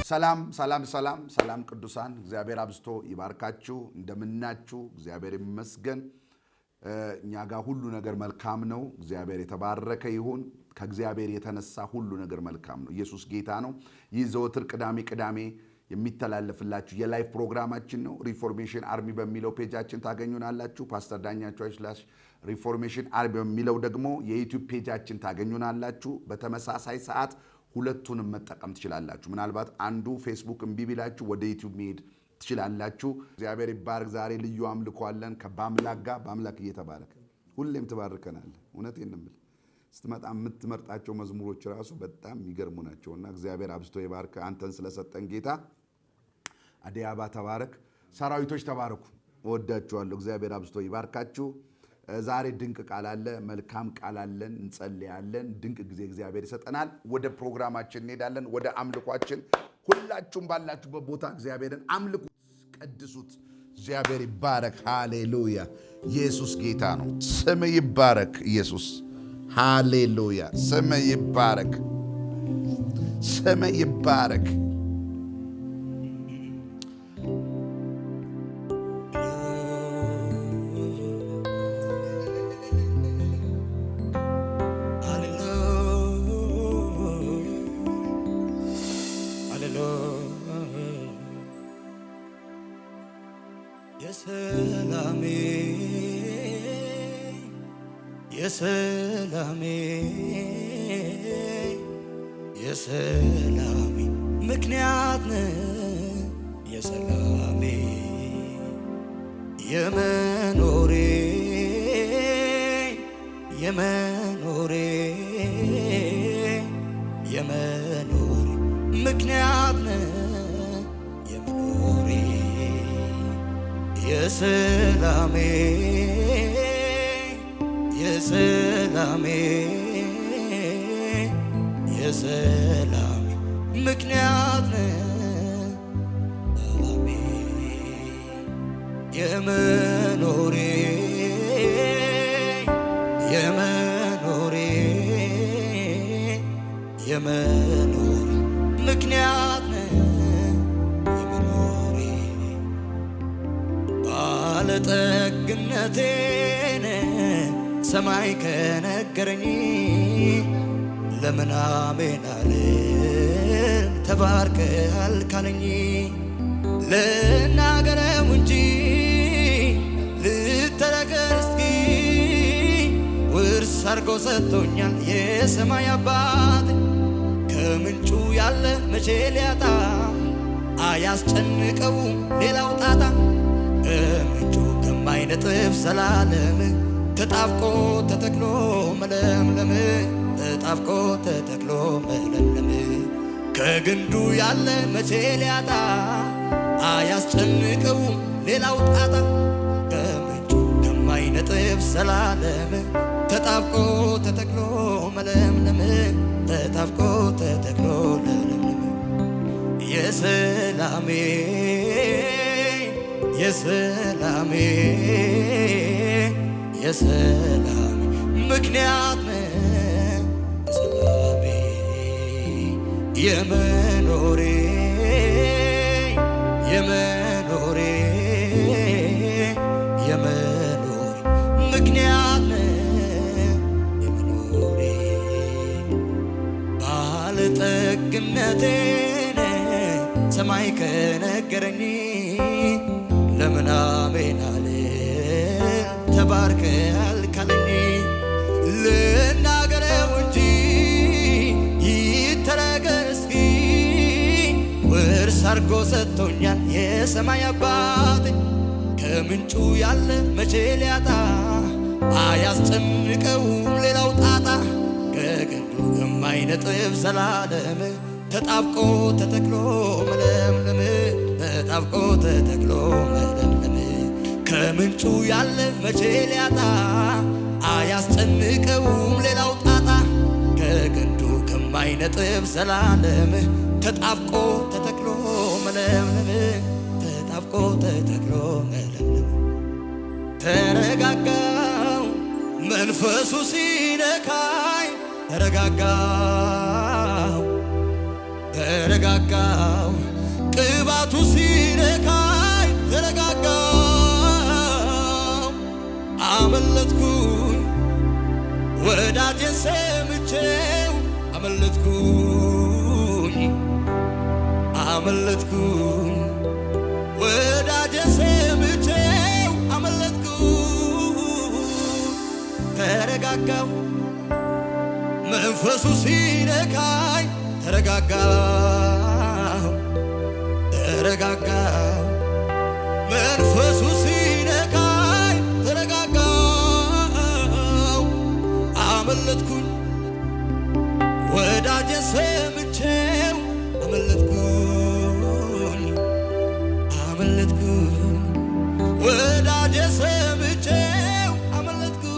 ሰላም ቅዱሳን እግዚአብሔር አብዝቶ ይባርካችሁ እንደምናችሁ እግዚአብሔር ይመስገን እኛ ጋር ሁሉ ነገር መልካም ነው እግዚአብሔር የተባረከ ይሁን ከእግዚአብሔር የተነሳ ሁሉ ነገር መልካም ነው ኢየሱስ ጌታ ነው ይህ ዘወትር ቅዳሜ የሚተላለፍላችሁ የላይቭ ፕሮግራማችን ነው ሪፎርሜሽን አርሚ በሚለው ፔጃችን ታገኙናላችሁ ፓስተር ዳኛቸው ሪፎርሜሽን አርሚ በሚለው ደግሞ የዩቲዩብ ፔጃችን ታገኙናላችሁ በተመሳሳይ ሰዓት ሁለቱንም መጠቀም ትችላላችሁ ምናልባት አንዱ ፌስቡክ እምቢ ቢላችሁ ወደ ዩቲዩብ መሄድ ትችላላችሁ እግዚአብሔር ይባርክ ዛሬ ልዩ አምልኮ አለን ከአምላክ ጋር በአምላክ እየተባረከ ሁሌም ተባርከናል እውነቴን ነው ስትመጣ የምትመርጣቸው መዝሙሮች ራሱ በጣም የሚገርሙ ናቸውና እግዚአብሔር አብዝቶ ይባርክ አንተን ስለሰጠን ጌታ አዲያባ ተባረክ ሰራዊቶች ተባረኩ ወዳችኋለሁ እግዚአብሔር አብዝቶ ይባርካችሁ ዛሬ ድንቅ ቃል አለ መልካም ቃል አለን እንጸልያለን ድንቅ ጊዜ እግዚአብሔር ይሰጠናል ወደ ፕሮግራማችን እንሄዳለን ወደ አምልኳችን ሁላችሁም ባላችሁበት ቦታ እግዚአብሔርን አምልኩት ቀድሱት እግዚአብሔር ይባረክ ሃሌሉያ ኢየሱስ ጌታ ነው ስም ይባረክ ኢየሱስ ሃሌሉያ ስም ይባረክ የሰላሜ ምክንያት ነህ የሰላሜ የመኖሬ ምክንያት ነህ የመኖሬ የሰላሜ ምክንያት ነህ ሰላሜ የመኖሬ ምክንያት ነህ የመኖሬ ባለጠግነቴን ሰማይ ከነገረኝ ለምን አሜን አልል ተባርከሃል ካለኝ ልናገረው እንጂ ልተናገር እስኪ ውርስ አድርጎ ሰጥቶኛል የሰማይ አባት ከምንጩ ያለ መቼ ሊያጣ አያስጨንቀውም ሌላው ጣጣ ከምንጩ ከማይነጥፍ ዘላለም ተጣብቆ ተተክሎ መለምለም ተጣብቆ ተተክሎ መለምለም ከግንዱ ያለ መቼ ሊያጣ አያስጨንቀውም ሌላው ጣጣ ከምንጩ ከማይነጥፍ ዘላለም ተጣብቆ ተተክሎ መለምለም ተጣብቆ ተተክሎ መለምለም የሰላሜ ምክንያት ነህ ሰላሜ የመኖሬ ምክንያት ነህ የመኖሬ ባለጠግነቴን ሰማይ ከነገረኝ ለምን አሜን አልል ተባርከሃል ካለኝ ልናገረው እንጂ ይተናገር እስኪ ውርስ አድርጎ ሰጥቶኛል የሰማይ አባት ከምንጩ ያለ መቼ ሊያጣ አያስጨንቀውም ሌላው ጣጣ ከግንዱ ከማይነጥፍ ዘላለም ተጣብቆ ተተክሎ መለምለም ተጣብቆ ተተክሎ መለምለም ከምንጩ ያለ መቼ ሊያጣ አያስጨንቀውም ሌላው ጣጣ ከግንዱ ከማይነጥፍ ዘላለም ተጣብቆ ተተክሎ መለምለም ተጣብቆ ተተክሎ መለምለም ተረጋጋው መንፈሱ ሲነካኝ ተረጋጋው ተረጋጋው ቅባቱ ሲነካኝ ተረጋጋው አመለጥኩኝ ወዳጄን ሰምቼው አመለጥኩኝ ወዳጄን ሰምቼው አመለጥኩኝ ተረጋጋው መንፈሱ ሲነካኝ ተረጋጋው መንፈሱ ሲነካኝ ተረጋጋው አመለጥኩኝ ወዳጄን ሰምቼው አመለጥኩኝ ወዳጄን ሰምቼው አመለጥኩኝ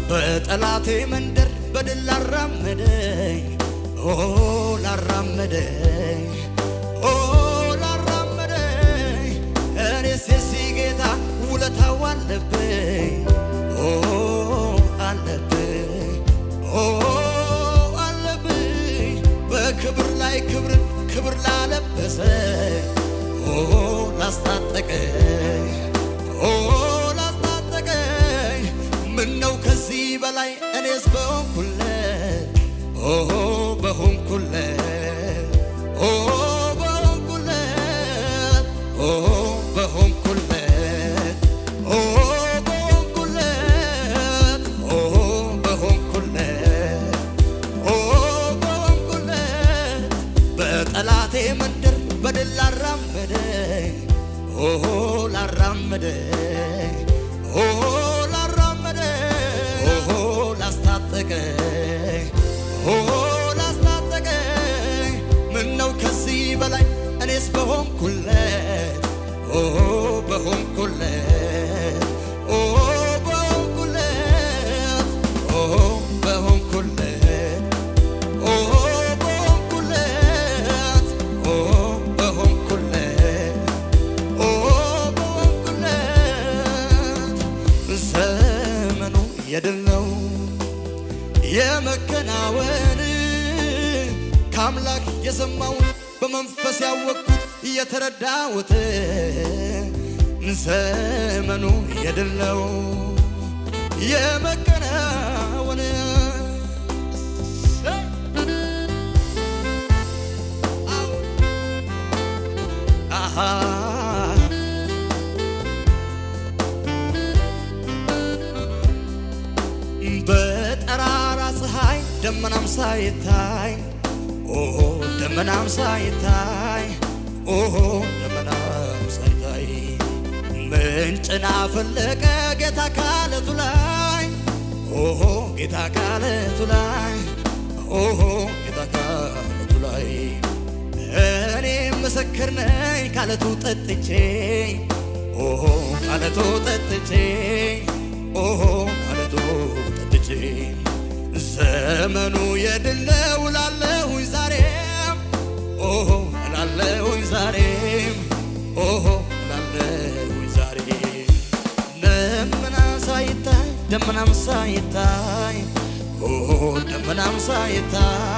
በጠላቴ መንደር በድል ላራመደኝ ላራመደኝ እኔስ የዚህ ጌታ ውለታው አለብኝ በክብር ላይ ክብር ላለበሰኝ ላስታጠቀኝ ምነው ከዚህ በላይ እኔስ በሆንኩለት በጠላቴ መንደር በድል ላራመደኝ ላስታጠቀኝ ምነው ከዚህ በላይ እኔስ በሆንኩለት ዘመኑ የድል ነው የመከናወን ከአምላክ የሰማውን በመንፈስ ያወቅኩት የተረዳሁት ዘመኑ የድል ነው የመከናወን በጠራራ ፀሐይ ደመናም ሳይታይ ደመናም ሳይታይ ምንጭን አፈለቀ ጌታ ካለቱ ላይ ጌታ ካለቱ ላይ እኔ ምስክር ነኝ ካለቱ ጠጥቼ ዘመኑ የድል ነው እላለሁኝ ዛሬም እላለሁኝ ዛሬም ደመናም ሳይታይ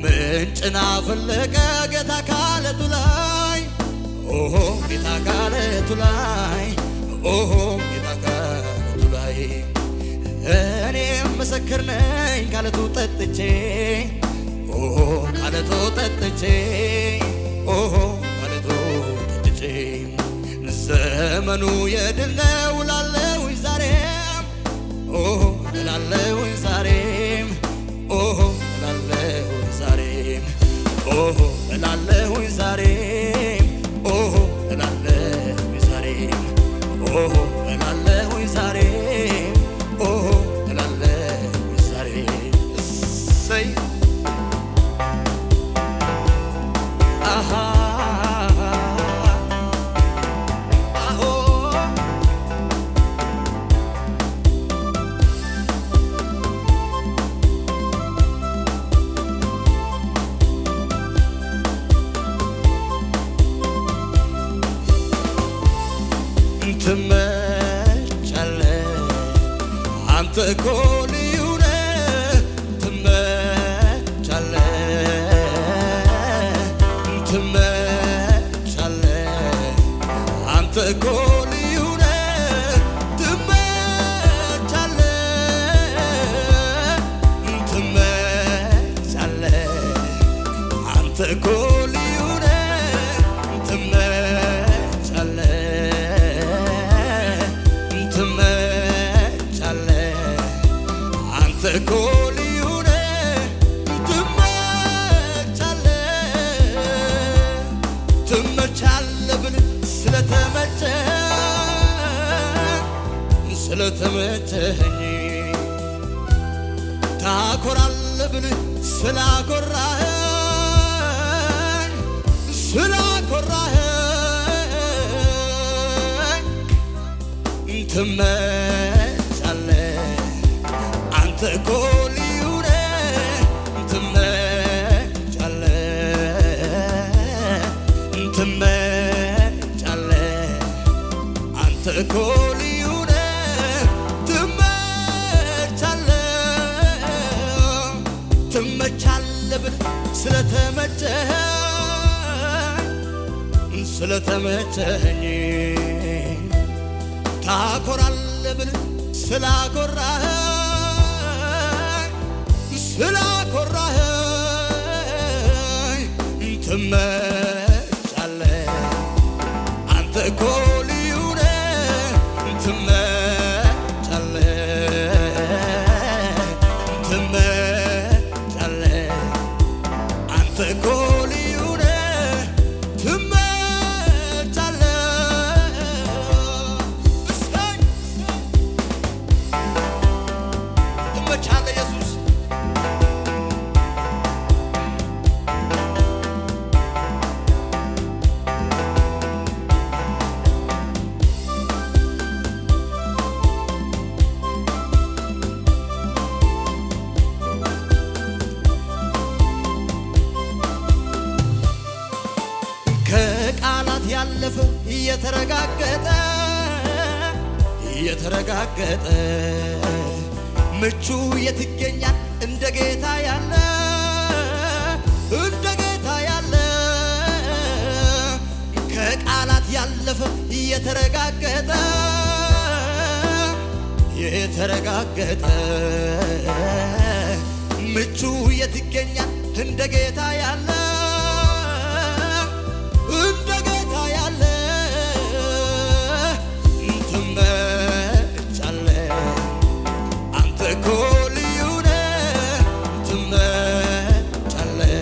ምንጭን አፈለቀ ጌታ ካለቱ ላይ እኔ ምስክር ነኝ ካለቱ ጠጥቼ ዘመኑ የድል ነው እላለሁኝ ዛሬም እላለሁኝ ዛሬም እላለሁኝ ዛሬም እላለሁኝ ዛሬም እኮ ልዩ ነህ ትመቻለህ ትመቻለህ አንተ እኮ ልዩ ነህ ትመቻለህ ትመቻለህ አንተ እኮ ልዩ ነህ ትመቻለህ ትመቻለህ ብለህ ስለተመቸኝ ታኮራለህ ብለህ ስላኮራኸኝ ትመቻለህ አንተ እኮ ልዩ ነህ ትመቻለህ ትመቻለህ አንተ እኮ ልዩ ነህ ትመቻለህ ትመቻለህ ብለህ ስለተመቸኝ ታኮራለህ ብለህ ስላኮራኸኝ ትመቻለህ አንተ እኮ ልዩ ነህ ትመቻለህ አንተ እኮ ልዩ ነህ ትመቻለህ ኢየሱስ ከቃላት ያለፈ የተረጋገጠ ምቹ የት ይገኛል እንደ ጌታ ያለ ከቃላት ያለፈ የተረጋገጠ ምቹ የት ይገኛል እንደ ጌታ ያለ ትመቻለህ አንተ እኮ ልዩ ነህ ትመቻለህ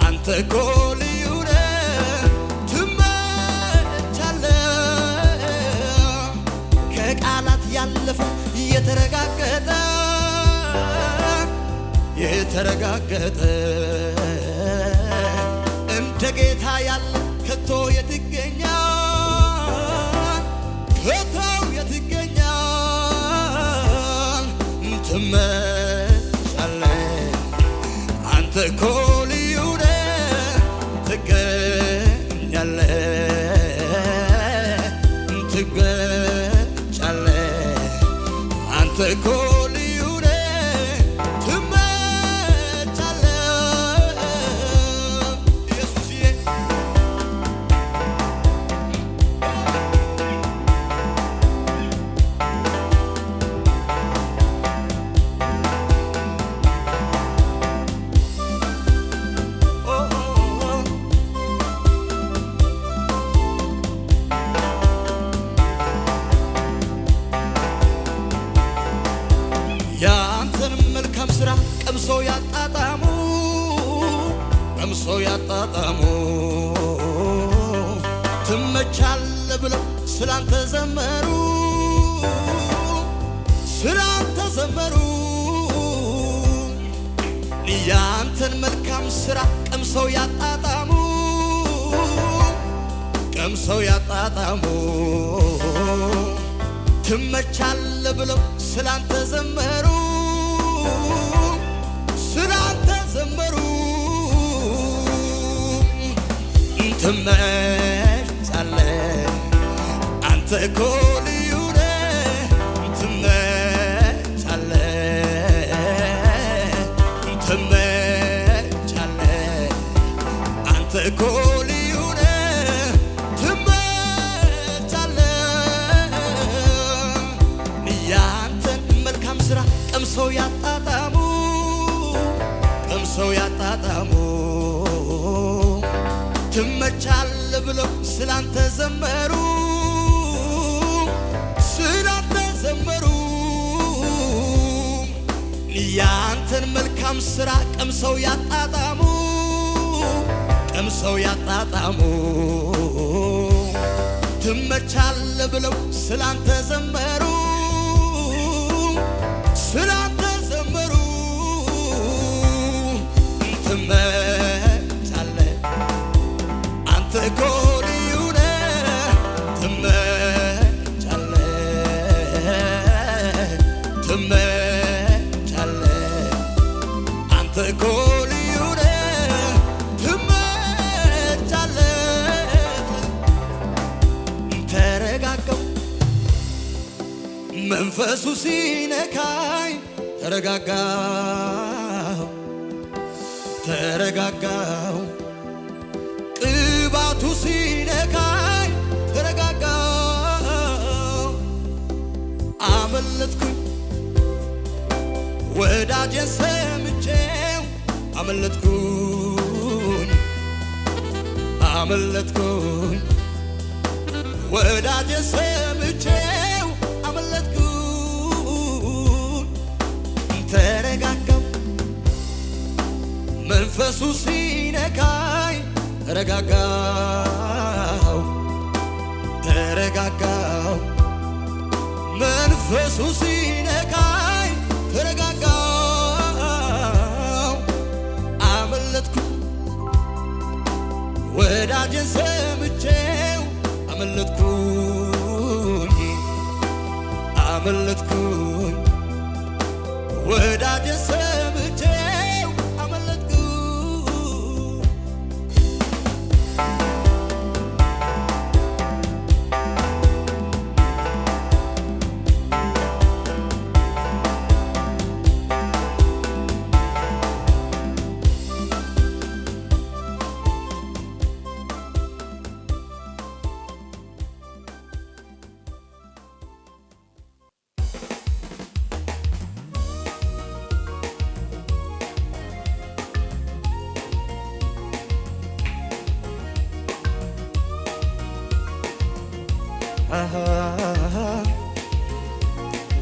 አንተ እኮ ልዩ ነህ ትመቻለህ ከቃላት ያለፈ የተረጋገጠ እንደ ጌታ ያለ ከቶ የት ይገኛል ትመቻለህ አንተ እኮ ልዩ ነህ ትመቻለህ አንተ እኮ ልዩ ነህ ትመቻለህ ኢየሱስዬ ያንተን መልካም ሥራ ቀምሰው ያጣጣሙ ትመቻለህ ብለው ስላንተ ዘመሩ ያንተን መልካም ሥራ ቀምሰው ያጣጣሙ ትመቻለህ ብለው ስላንተ ዘመሩ ትመቻለህ አንተ እኮ ልዩ ነህ ትመቻለህ እኮ ልዩ ነህ ትመቻለህ። ያንተን መልካም ሥራ ቀምሰው ያጣጣሙ ትመቻለህ ብለው ስላንተ ዘመሩ ያንተን መልካም ሥራ ቀምሰው ያጣጣሙ ትመቻለህ ብለው ስላንተ ዘመሩ ትመቻለህ አንተ እኮ ልዩ ነህ ትመቻለህ አንተ እኮ ልዩ ነህ ትመቻለህ። ተረጋጋው መንፈሱ ሲነካኝ ተረጋጋው ቅባቱ ሲነካኝ ተረጋጋው። አመለጥኩኝ ወዳጄን ሰምቼው አመለጥኩኝ ወዳጄን ሰምቼው አመለጥኩኝ። ተረጋጋው መንፈሱ ሲነካኝ ተረጋጋው መንፈሱ ሲነካኝ ተረጋጋው። አመለጥኩኝ ወዳጄን ሰምቼው አመለጥኩኝ ወዳጄን ሰምቼው አመለጥኩኝ።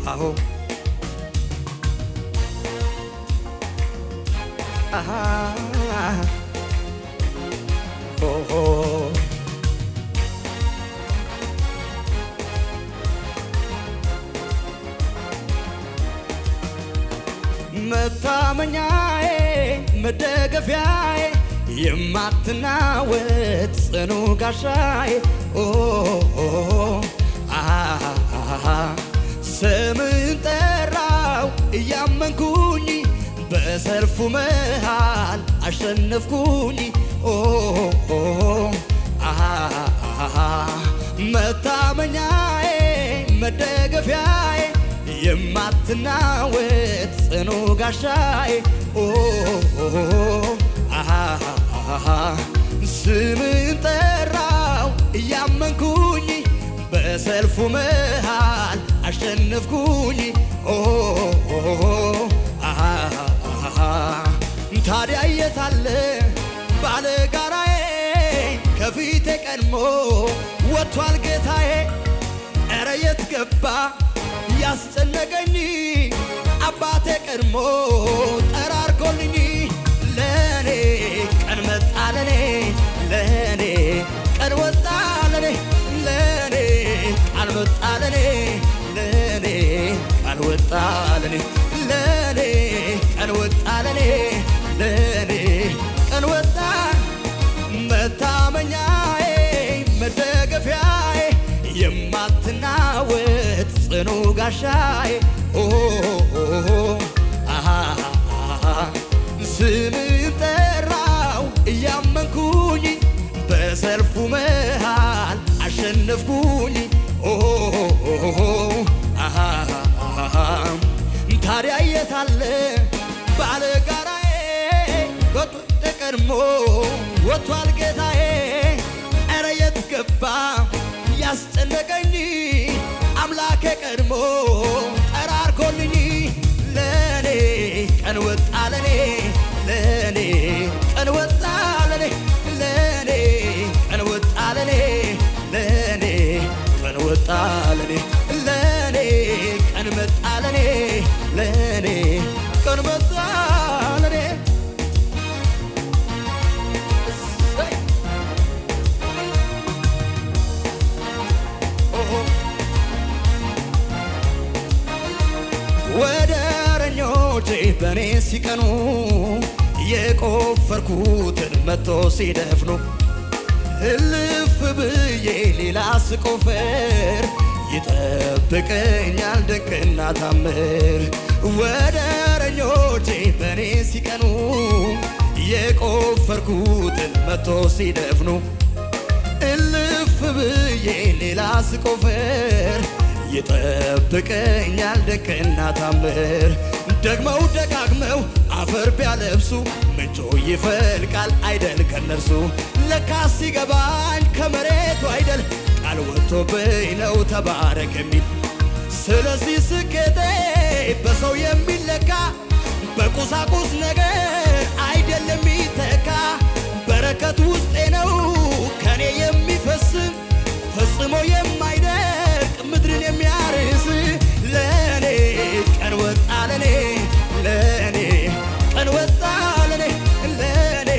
አዎ መታመኛዬ መደገፊያዬ የማትናወጥ ጽኑ ጋሻዬ ስምን ጠራው እያመንኩኝ በሰልፉ መሃል አሸነፍኩኝ። መታመኛዬ መደገፊያዬ የማትናወጥ ጽኑ ጋሻዬ ስምን ጠራው እያመንኩኝ በሰልፉ መሃል አሸነፍኩኝ። ታዲያ የታለ ባለጋራዬ ከፊቴ ቀድሞ ወጥቷል ጌታዬ። ኧረ የት ገባ ያስጨነቀኝ አባቴ ቀድሞ ጠራርጎልኝ። ለኔ ቀን መጣ ለኔ ቀን ወጣ ለኔ ቃል መጣ ለኔ ቃል ወጣ ለኔ ቀን ወጣ ለኔ ቀን ወጣ። መታመኛዬ መደገፊያዬ የማትናወጥ ጽኑ ጋሻዬ ስምን ጠራው እያመንኩኝ በሰልፉ መሃል አሸነፍኩኝ። ታዲያ የታለ ባለጋራዬ ቀድሞ ወጥቷል ጌታ አምላኬ ቀድሞ ጠራርጎልኝ ለኔ ቀን ወጣ ለኔ ለኔ ቀን ወጣ ለኔ ለኔ ቀን ወጣ ለኔ ለኔ ቀን ወጣ ለኔ ለኔ ቀን መጣ ለኔ ለኔ ቀን መጣ ለኔ ወደረኞቼ በኔ ሲቀኑ የቆፈርኩትን መጥቶ ሲደፍኑ እልፍ ብዬ ሌላ ስቆፍር ይጠብቀኛል ድንቅና ታምር። ወደረኞቼ በኔ ሲቀኑ የቆፈርኩትን መጥቶ ሲደፍኑ እልፍ ብዬ ሌላ ስቆፍር ይጠብቀኛል ድንቅና ታምር። ደግመው ደጋግመው አፈር ቢያለብሱ ምንጩ ይፈልቃል አይደል ከነርሱ። ለካስ ሲገባኝ ከመሬቱ አይደል ቃል ወጥቶብኝ ነው ተባረክ የሚል። ስለዚህ ስኬቴ በሰው የሚለካ በቁሳቁስ ነገር አይደል የሚተካ። በረከት ውስጤ ነው ከኔ የሚፈስ ፈጽሞ የማይደርቅ ምድርን የሚያርስ። ለኔ ቀን ወጣ ለኔ ለኔ ቀን ወጣ ለኔ ለኔ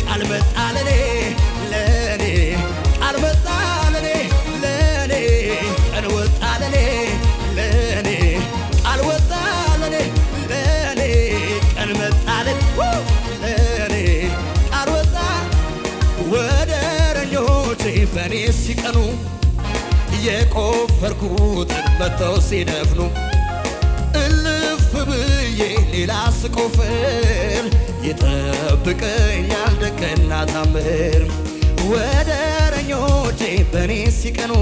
ቃል መጣ ለኔ ለኔ ቃል መጣ ለኔ ለኔ ቀን ወጣ ለኔ ለኔ ቃል ወጣ ለኔ ለኔ ቀን መጣ ለኔ ቃል ወጣ። ወደረኞቼ በኔ ሲቀኑ የቆፈርኩትን መጥተው ሲደፍኑ እልፍ ብዬ ሌላ ስቆፍር ይጠብቀኛል ድንቅና ታምር። ወደረኞቼ በኔ ሲቀኑ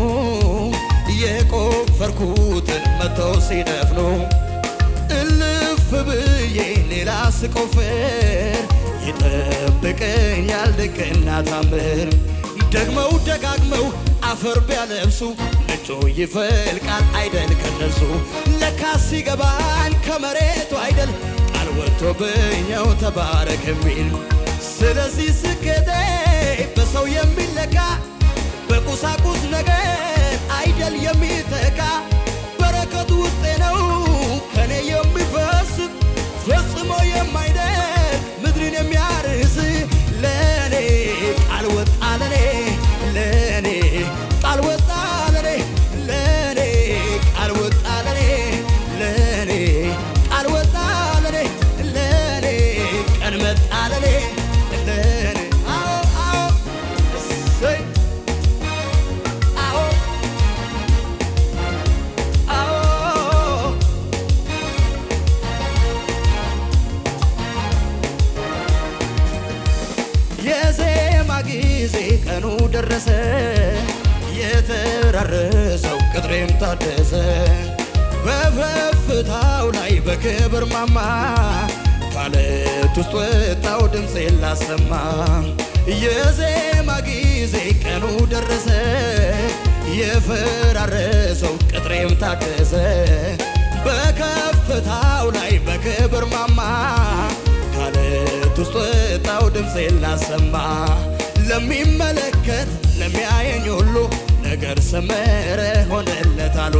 የቆፈርኩትን መጥተው ሲደፍኑ እልፍ ብዬ ሌላ ስቆፍር ይጠብቀኛል ድንቅና ታምር። ደግመው ደጋግመው አፈር ቢያለብሱ ምንጩ ይፈልቃል አይደል ከነርሱ። ለካስ ሲገባኝ ከመሬቱ አይደል ቃል ወጥቶብኝ ነው ተባረክ የሚል። ስለዚህ ስኬቴ በሰው የሚለካ በቁሳቁስ ነገር አይደል የሚተካ። በረከቱ ውስጤ ነው ከኔ የሚፈስ ፈጽሞ የማይደርቅ ምድርን የሚያርስ። ለኔ ቃል ወጣ ለኔ ለኔ ቃል ወጣ ለኔ ለኔ ቃል ወጣ ለኔ ለኔ ቃል ወጣ ለኔ ለኔ ቀን መጣ ለኔ ለኔ አዎ አዎ እሰይ አዎ አዎ የዜማ ጊዜ ቀኑ ደረሰ የተራረሰው ቅጥሬም ታደሰ። በከፍታው ላይ በክብር ማማ ካለት ውስጥ ወጣው ድምፄን ላሰማ። የዜማ ጊዜ ቀኑ ደረሰ የፈራረሰው ቅጥሬም ታደሰ። በከፍታው ላይ በክብር ማማ ካለት ውስጥ ወጣው ድምፄን ላሰማ። ለሚመለከት ለሚያየኝ ሁሉ ነገር ሰመረ ሆነለት አሉ።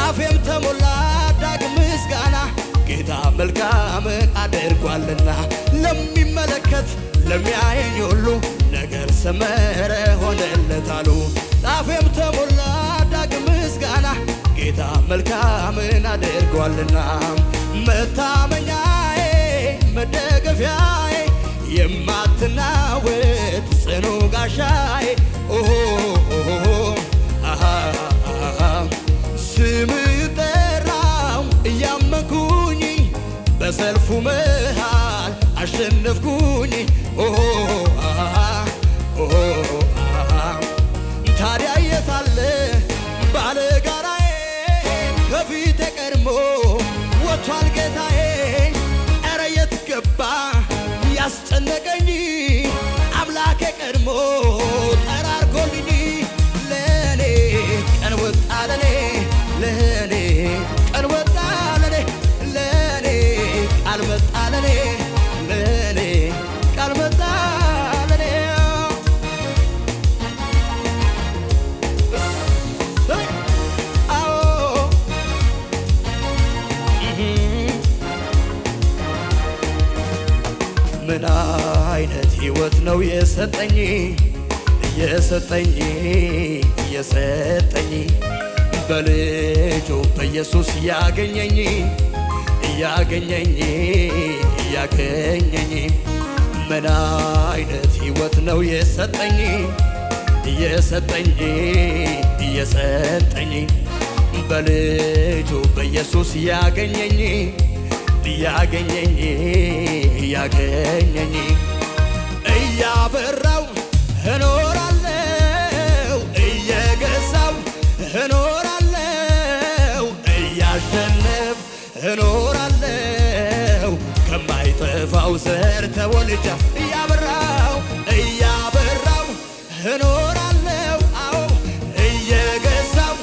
አፌም ተሞላ ዳግም ምስጋና ጌታ መልካም አድርጓልና። ለሚመለከት ለሚያየኝ ሁሉ ነገር ሰመረ ሆነለት አሉ። አፌም ተሞላ ዳግም ምስጋና ጌታ መልካምን አድርጓልና። መታመኛዬ መደገፊያዬ የማትናወጥ ጽኑ ጋሻዬ ስም ጠራው እያመንኩኝ በሰልፉ መሃል አሸነፍኩኝ። ታዲያ የታለ ባለጋራዬ ከፊቴ ቀድሞ ወጥቷል ጌታዬ። ኧረ የት ገባ ያስጨነቀኝ አምላኬ ቀድሞ ጠራርጎልኝ ለኔ ቀን ወጣ ለኔ ሕይወት ነው የሰጠኝ የሰጠኝ የሰጠኝ በልጁ በኢየሱስ ያገኘኝ ያገኘኝ ያገኘኝ ምን አይነት ሕይወት ነው የሰጠኝ የሰጠኝ የሰጠኝ በልጁ በኢየሱስ ያገኘኝ ያገኘኝ ያገኘኝ እያበራው እኖራለሁ እየገዛው እኖራለሁ እያሸነፍ እኖራለሁ ከማይጠፋው ዘር ተወልጃ እያበራው እኖራለሁ አዎ እየገዛው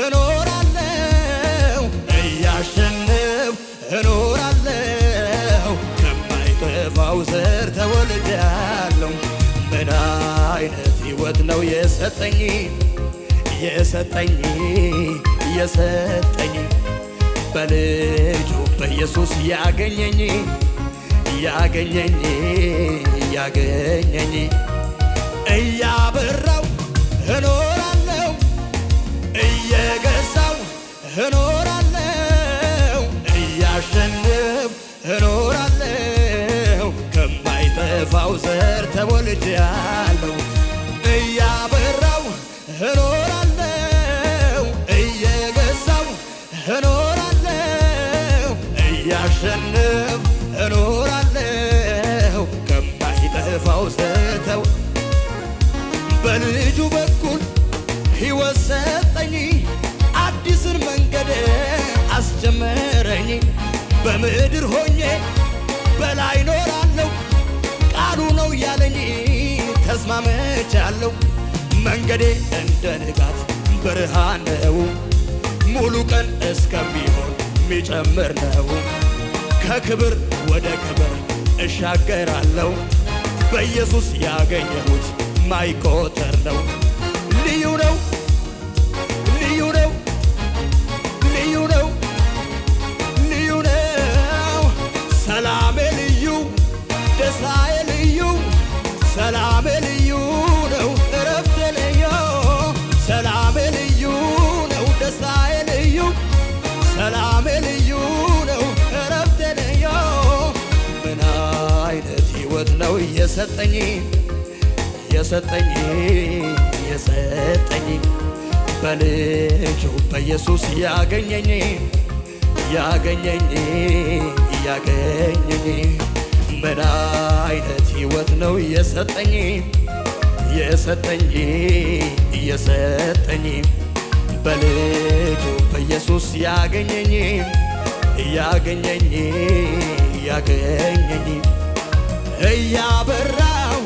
እኖራለሁ እያሸነፍ እኖራለሁ ከማይጠፋው ዘር ተወልጃለሁ ምን አይነት ሕይወት ነው የሰጠኝ የሰጠኝ የሰጠኝ በልጁ በኢየሱስ ያገኘኝ ያገኘኝ ያገኘኝ እያበራው እኖራለሁ እየገዛው እኖራለሁ እያሸንፍ እኖራለሁ ከማይጠፋው ዘር ተወልጃለሁ እያበራው እኖራለሁ እየገዛው እኖራለሁ እያሸንፍ እኖራለሁ ከማይጠፋው ዘር በልጁ በኩል ሕይወት ሰጠኝ አዲስን መንገድ አስጀመረኝ በምድር ሆኜ በላይ ኖራለሁ ቃሉ ነው ያለኝ ተስማምቻለሁ መንገዴ እንደ ንጋት ብርሃን ነው ሙሉ ቀን እስከሚሆን ሚጨምር ነው ከክብር ወደ ክብር እሻገራለሁ በኢየሱስ ያገኘሁት ማይቆጠር ነው ልዩ ነው ልዩ ነው ልዩ ነው ልዩ ነው ሰላሜ ልዩ ደስታዬ ልዩ ሰላሜ ልዩ ነው እረፍቴ ልዩ ሰላሜ ልዩ ነው ደስታዬ ልዩ ሰላሜ ልዩ ነው እረፍቴ ልዩ ምን አይነት ሕይወት ነው የሰጠኝ የሰጠኝ የሰጠኝ በልጁ በኢየሱስ ያገኘኝ ያገኘኝ ያገኘኝ ምን አይነት ሕይወት ነው የሰጠኝ የሰጠኝ የሰጠኝ በልጁ በኢየሱስ ያገኘኝ ያገኘኝ ያገኘኝ እያበራው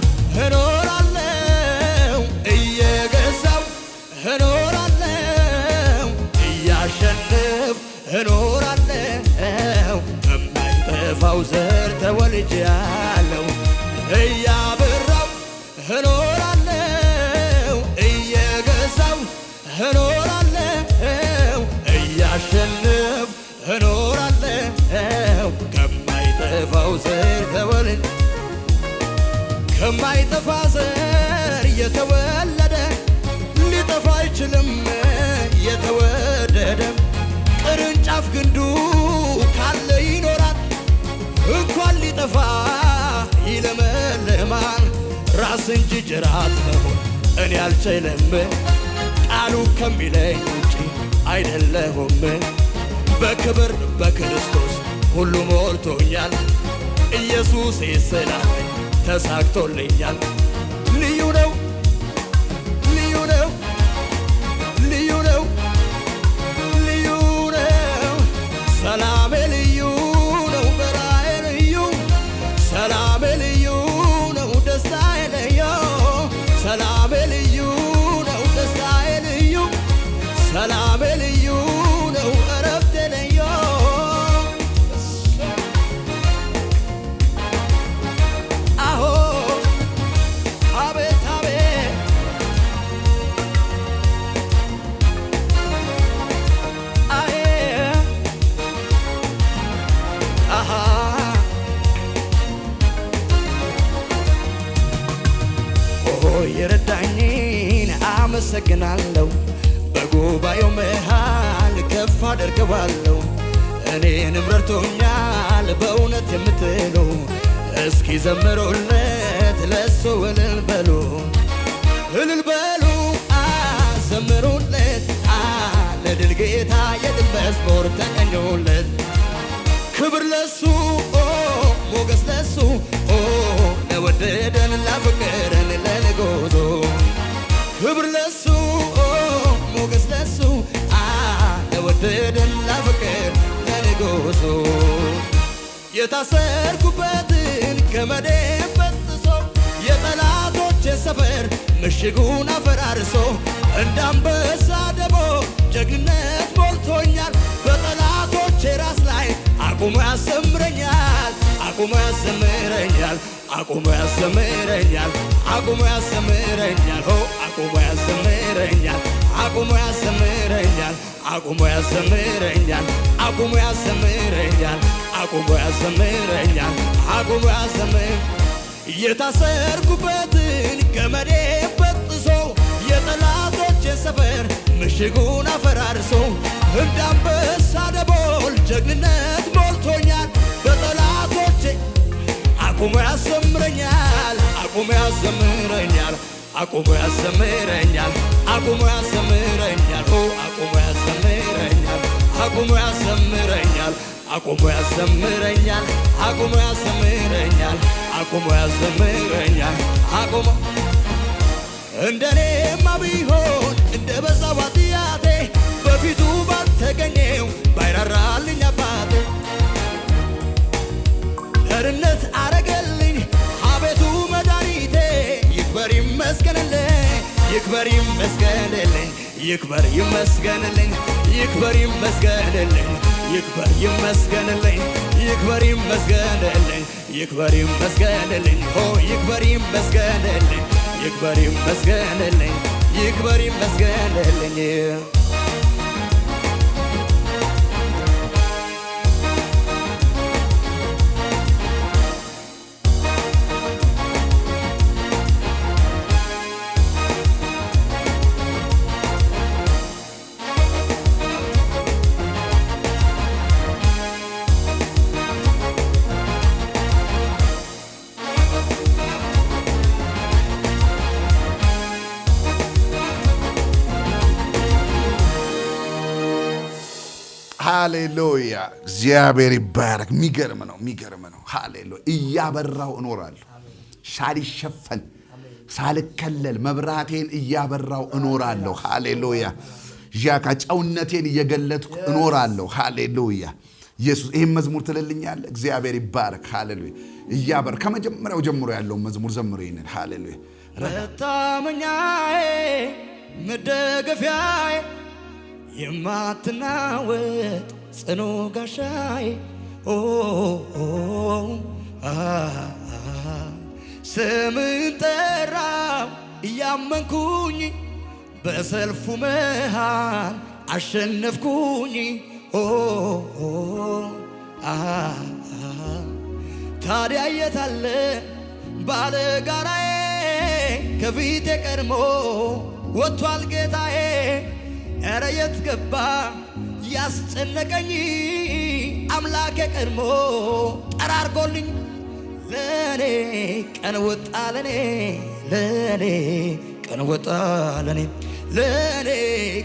እኖራለሁ እየገዛው እኖራለሁ እያሸንፍ እኖራለሁ ከማይጠፋው ዘር ተወልጃለሁ እያበራው እኖራለሁ እየገዛው እኖራለሁ እያሸንፍ እኖራለሁ ከማይጠፋው ዘር ተወልጃለሁ ከማይጠፋ ዘር የተወለደ ሊጠፋ አይችልም የተወደደ ቅርንጫፍ ግንዱ ካለ ይኖራል እንኳን ሊጠፋ ይለመልማል ራስ እንጂ ጅራት መሆን እኔ አልችልም ቃሉ ከሚለኝ ውጪ አይደለሁም በክብር በክርስቶስ ሁሉ ሞልቶኛል ኢየሱስ ስላለኝ ተሳክቶልኛል ልዩ ነው ልዩ ነው ልዩ ነው ልዩ ነው ሰላሜ ልዩ ነው በራዬ ልዩ ሰላሜ ልዩ ነው ደስታዬ ልዩ ሰላሜ ልዩ ነው ደስታዬ ልዩ ሰላሜ ልዩ ነው እረፍቴ ልዩ አቤት አመሰግናለሁ በጉባኤው መሃል ከፍ አደርገዋለሁ እኔንም ረድቶኛል በእውነት የምትሉ እስኪ ዘምሩለት ለሱ እልል በሉ ዘምሩለት ለድል ጌታ የድል መዝሙር ተቀኙለት ክብር ለሱ ሞገስ ለሱ ለወደደን ላፈቀረን ለንጉሡ ክብር ለሱ ሞገስ ለሱ ለወደደን ላፈቀረን ለንጉሡ የታሰርኩበትን ገመዴን በጥሶ የጠላቶቼን ሰፈር ምሽጉን አፈራርሶ እንደ አንበሳ ደቦል ጀግንነት ሞልቶኛል በጠላቶቼ ራስ ላይ አቁሞ ያሰምረኛል አቁሞ ያሰምረኛል አቁሞ ያሰምረኛል አቁሞ ያሰምረኛል አቁሞ ያሰምረኛል አቁሞ ያሰምረኛል አቁሞ ያሰምረኛል አቁሞ ያሰምረኛል አቁሞ ያሰምረኛል አቁሞ ያሰምረኛል የታሰርኩበትን ገመዴን በጥሶ የጠላቶቼን ሰፈር ምሽጉን አፈራርሶ እንደ አንበሳ ደቦል ጀግንነት ሞልቶኛል በጠላቶቼ አቁሞ ያሰምረኛል አቁሞ ያሰምረኛል አቁሞ ያሰምረኛል አቁሞ ያሰምረኛል አቁሞ ያሰምረኛል አቁሞ ያሰምረኛል አቁሞ ያሰምረኛል አቁሞ ያሰምረኛል አቁሞ ያሰምረኛል አቁሞ እንደኔማ ቢሆን እንደ በዛው ኃጢአቴ በፊቱ ባልተገኘው ባይራራልኝ አባቴ ቸርነት አረገልኝ አቤቱ መድኃኒቴ ይክበር ይመስገንልኝ ይክበር ይመስገንልኝ ይክበር ይመስገንልኝ ይክበር ይመስገንልኝ ይክበር ይመስገንልኝ ይክበር ይመስገንልኝ ይክበር ይመስገንልኝ ይክበር ይመስገንልኝ ይክበር ይመስገንልኝ ይክበር ይመስገንልኝ ሃሌሉያ እግዚአብሔር ይባረክ የሚገርም ነው ሃሌሉያ እያበራው እኖራለሁ ሳልሸፈን ሳልከለል መብራቴን እያበራው እኖራለሁ ሃሌሉያ ጃካ ጨውነቴን እየገለጥኩ እኖራለሁ ሃሌሉያ ኢየሱስ ይሄን መዝሙር ትልልኛለህ እግዚአብሔር ይባረክ ሃሌሉያ እያበር ከመጀመሪያው ጀምሮ ያለው መዝሙር ዘምሩ ይሄንን ሃሌሉያ መታመኛዬ መደገፊያዬ የማትናወጥ ጽኑ ጋሻዬ ስምን ጠራው እያመንኩኝ በሰልፉ መሃል አሸነፍኩኝ ታዲያ የታለ ባለጋራዬ ከፊቴ ቀድሞ ወጥቷል ጌታዬ ኧረ የት ገባ ያስጨነቀኝ አምላኬ ቀድሞ ጠራርጎልኝ ለኔ ቀን ወጣ ለኔ ለኔ ቀን ወጣ ለኔ ለኔ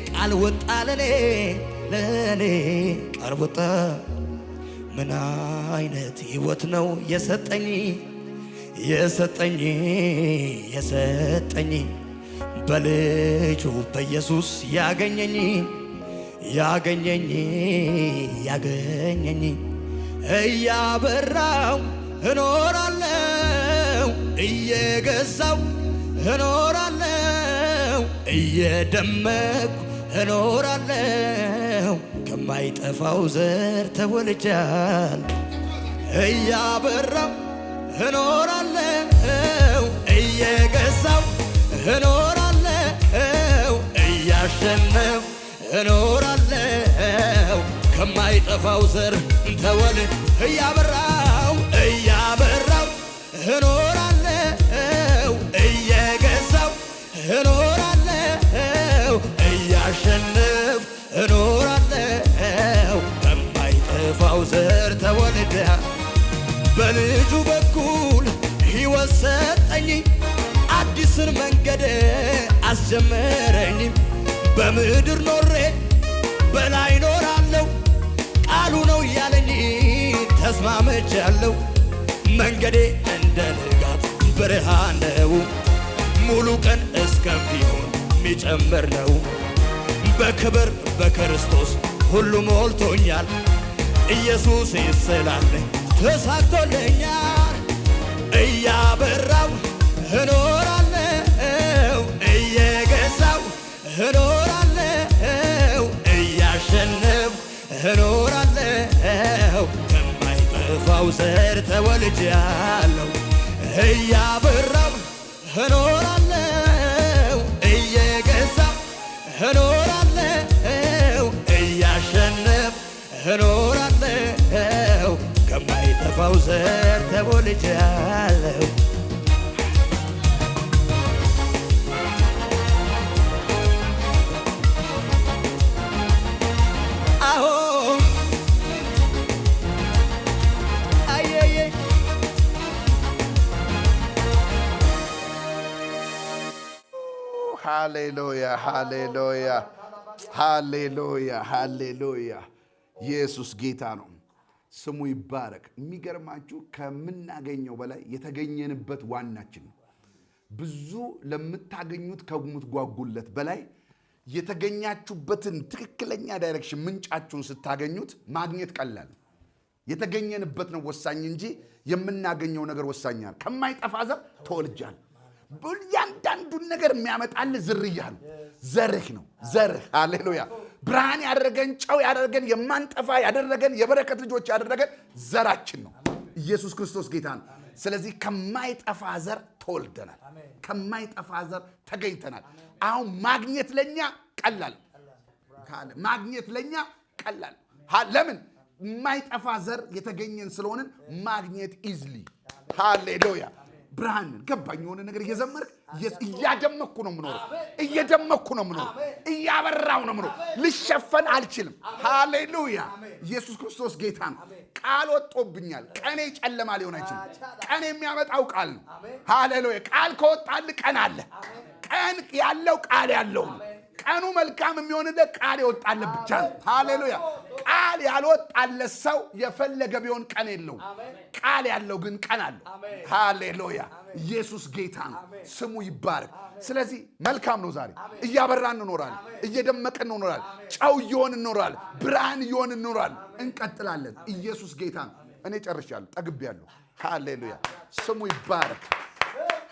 ቃል ወጣ ለኔ ለኔ ቃል ወጣ ምን አይነት ሕይወት ነው የሰጠኝ የሰጠኝ የሰጠኝ በልጁ በኢየሱስ ያገኘኝ ያገኘኝ ያገኘኝ እያበራው እኖራለሁ እየገዛው እኖራለሁ እየደመኩ እኖራለሁ ከማይጠፋው ዘር ተወልጃል እያበራው እኖራለሁ እየገዛው እኖራለሁ እያሸነፍኩ እኖራለሁ ከማይጠፋው ዘር ተወልጄ እያበራው እኖራለሁ እየገዛው እኖራለሁ በልጁ በኩል ሕይወት ሰጠኝ፣ አዲስን መንገድ አስጀመረኝ። በምድር ኖሬ በላይ ኖራለሁ፣ ቃሉ ነው ያለኝ ተስማምቻለሁ። መንገዴ እንደ ንጋት ብርሃን ነው፣ ሙሉ ቀን እስከሚሆን ሚጨምር ነው። በክብር በክርስቶስ ሁሉ ሞልቶኛል፣ ኢየሱስ ስላለኝ ተሳክቶልኛል። እያበራው እኖራለሁ፣ እየገዛው እኖራለሁ፣ እያሸነፍ እኖራለሁ። ከማይጠፋው ዘር ተወልጃለሁ። እያበራው እኖራለሁ፣ እየገዛው እኖራለሁ፣ እያሸነፍ እኖራለሁ። ከማይጠፋው ዘር ተወልጃለሁ። አዎ አየየ ሃሌሉያ ሃሌሉያ ሃሌሉያ ሃሌሉያ። ኢየሱስ ጌታ ነው፣ ስሙ ይባረክ። የሚገርማችሁ ከምናገኘው በላይ የተገኘንበት ዋናችን ነው። ብዙ ለምታገኙት ከምትጓጉለት በላይ የተገኛችሁበትን ትክክለኛ ዳይሬክሽን ምንጫችሁን ስታገኙት ማግኘት ቀላል። የተገኘንበት ነው ወሳኝ እንጂ የምናገኘው ነገር ወሳኝ አይደል። ከማይጠፋ ዘር ተወልጃል። እያንዳንዱን ነገር የሚያመጣል ዝርያ ነው፣ ዘርህ ነው። ዘርህ ሃሌሉያ። ብርሃን ያደረገን፣ ጨው ያደረገን፣ የማንጠፋ ያደረገን፣ የበረከት ልጆች ያደረገን ዘራችን ነው። ኢየሱስ ክርስቶስ ጌታ ነው። ስለዚህ ከማይጠፋ ዘር ተወልደናል፣ ከማይጠፋ ዘር ተገኝተናል። አሁን ማግኘት ለኛ ቀላል፣ ማግኘት ለኛ ቀላል። ለምን? የማይጠፋ ዘር የተገኘን ስለሆንን ማግኘት ኢዝሊ። ሃሌሉያ። ብርሃንን ገባኝ። የሆነ ነገር እየዘመርክ እያደመኩ ነው የምኖረው፣ እየደመኩ ነው የምኖረው፣ እያበራው ነው የምኖረው። ልሸፈን አልችልም። ሃሌሉያ። ኢየሱስ ክርስቶስ ጌታ ነው። ቃል ወጥቶብኛል። ቀኔ ጨለማ ሊሆን አይችልም። ቀን የሚያመጣው ቃል ነው። ሃሌሉያ። ቃል ከወጣል ቀን አለ። ቀን ያለው ቃል ያለው ነው። ቀኑ መልካም የሚሆንለት ቃል የወጣለት ብቻ ነው። ሃሌሉያ። ቃል ያልወጣለት ሰው የፈለገ ቢሆን ቀን የለውም። ቃል ያለው ግን ቀን አለው። ሃሌሉያ። ኢየሱስ ጌታ ነው፣ ስሙ ይባረክ። ስለዚህ መልካም ነው። ዛሬ እያበራን እንኖራለን፣ እየደመቅን እንኖራለን፣ ጨው እየሆን እንኖራለን፣ ብርሃን እየሆን እንኖራለን፣ እንቀጥላለን። ኢየሱስ ጌታ ነው። እኔ ጨርሻለሁ፣ ጠግቤያለሁ። ሃሌሉያ። ስሙ ይባረክ።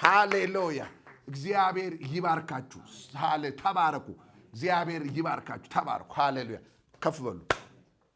ሃሌሉያ። እግዚአብሔር ይባርካችሁ። ተባረኩ። እግዚአብሔር ይባርካችሁ። ተባረኩ። ሃሌሉያ። ከፍ በሉ።